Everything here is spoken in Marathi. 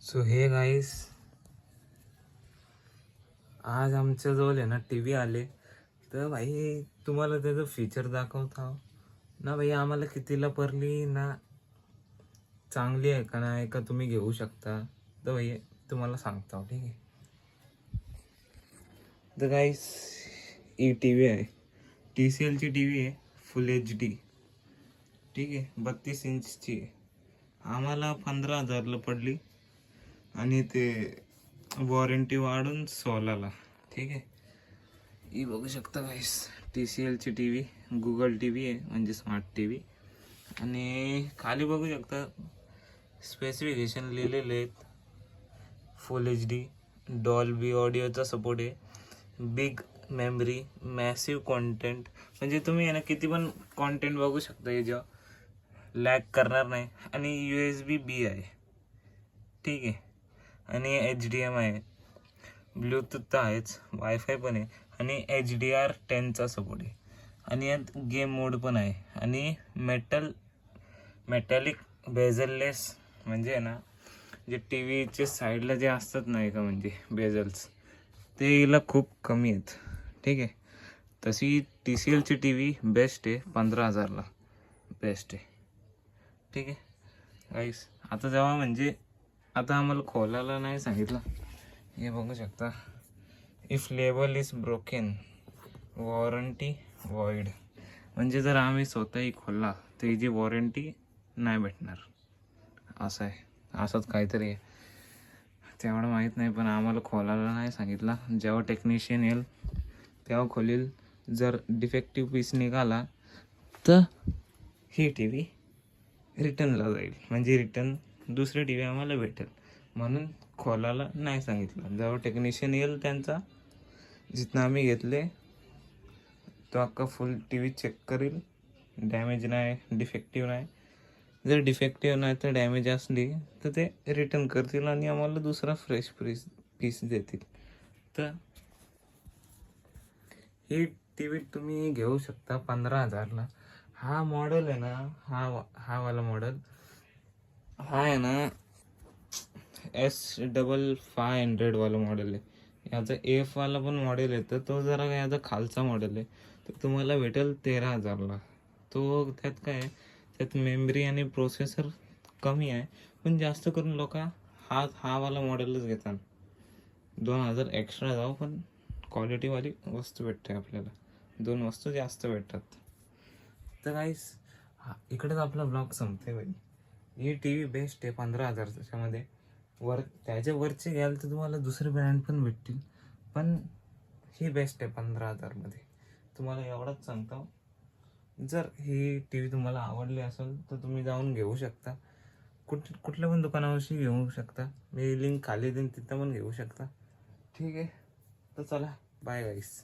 सो हे गाईस, आज आमच्या जवळ आहे ना टी व्ही आले. तर भाई तुम्हाला त्याचं फीचर दाखवता ना भाई, आम्हाला कितीला पडली ना, चांगली आहे का नाही का तुम्ही घेऊ शकता. तर भाई तुम्हाला सांगता, ठीक आहे. तर गाईस, ही टी व्ही आहे, TCL ची टी व्ही आहे, फुल HD, ठीक आहे, 32 इंचची आहे. आम्हाला 15,000ला पडली आणि ते वॉरंटी वाढून 16ला, ठीक आहे. ही बघू शकता गाईस, TCL ची T V, Google T V आहे, म्हणजे स्मार्ट टी व्ही. आणि खाली बघू शकता स्पेसिफिकेशन लिहिलेले आहेत. फुल HD, डॉल्बी ऑडिओचा सपोर्ट आहे, बिग मेमरी, मॅसिव्ह कॉन्टेंट, म्हणजे तुम्ही आहे ना किती पण कॉन्टेंट बघू शकता, हे जेव्हा लॅग करणार नाही. आणि USB-B आहे, ठीक आहे. आणि HDMI आहे, ब्लूटूथ तर आहेच, वायफाय पण आहे, आणि HDR10चा सपोर्ट आहे. आणि यात गेम मोड पण आहे. आणि मेटॅलिक बेझललेस, म्हणजे आहे ना जे टी व्हीचे साईडला जे असतात नाही का, म्हणजे बेझल्स, ते हिला खूप कमी आहेत, ठीक आहे. तशी TCL ची टी व्ही बेस्ट आहे, 15,000ला बेस्ट आहे, ठीक आहे गाईस. आता जेव्हा म्हणजे आता आम्हाला खोलायला नाही सांगितलं, हे बघू शकता, if label is broken warranty void, म्हणजे जर आम्ही स्वतःही खोलला तर हिची वॉरंटी नाही भेटणार, असं आहे. असंच काहीतरी आहे, तेवढं माहीत नाही, पण आम्हाला खोलायला नाही सांगितलं. जेव्हा टेक्निशियन येईल तेव्हा खोलील. जर डिफेक्टिव्ह पीस निघाला तर ही टी व्ही रिटर्नला जाईल, म्हणजे रिटर्न दुसरी टी व्ही आम्हाला भेटेल. म्हणून खोलायला नाही सांगितलं. जेव्हा टेक्निशियन येईल त्यांचा, जिथनं आम्ही घेतले, तो अख्खा फुल टी व्ही चेक करेल, डॅमेज नाही, डिफेक्टिव्ह नाही. जर डिफेक्टिव्ह नाही तर डॅमेज असली तर ते रिटर्न करतील आणि आम्हाला दुसरा फ्रेश पीस देतील. तर ही टी व्ही तुम्ही घेऊ शकता 15,000ला. हा मॉडेल आहे ना, हा वाला मॉडेल, हा आहे ना S5500 वाला मॉडेल आहे. याचा F वाला पण मॉडेल येतं, तो जरा याचा खालचा मॉडेल आहे. तर तुम्हाला भेटेल 13,000ला. तो त्यात काय आहे, त्यात मेमरी आणि प्रोसेसर कमी आहे, पण जास्त करून लोक हा वाला मॉडेलच घेतात. 2,000 एक्स्ट्रा जाऊ, पण क्वालिटीवाली वस्तू भेटते आपल्याला, 2 वस्तू जास्त भेटतात. तर गाईस, इकडेच आपला ब्लॉग संपते भाई. ही टी व्ही बेस्ट आहे 15,000 मध्ये. त्याच्या वरचे घ्याल तर तुम्हाला दुसरे ब्रँड पण भेटतील, पण ही बेस्ट आहे 15,000मध्ये. तुम्हाला एवढंच सांगतो, जर ही टी व्ही तुम्हाला आवडली असेल तर तुम्ही जाऊन घेऊ शकता. कुठल्या पण दुकानावरशी घेऊ शकता, मी लिंक खाली देईन, तिथं पण घेऊ शकता, ठीक आहे. तर चला, बाय गाईस.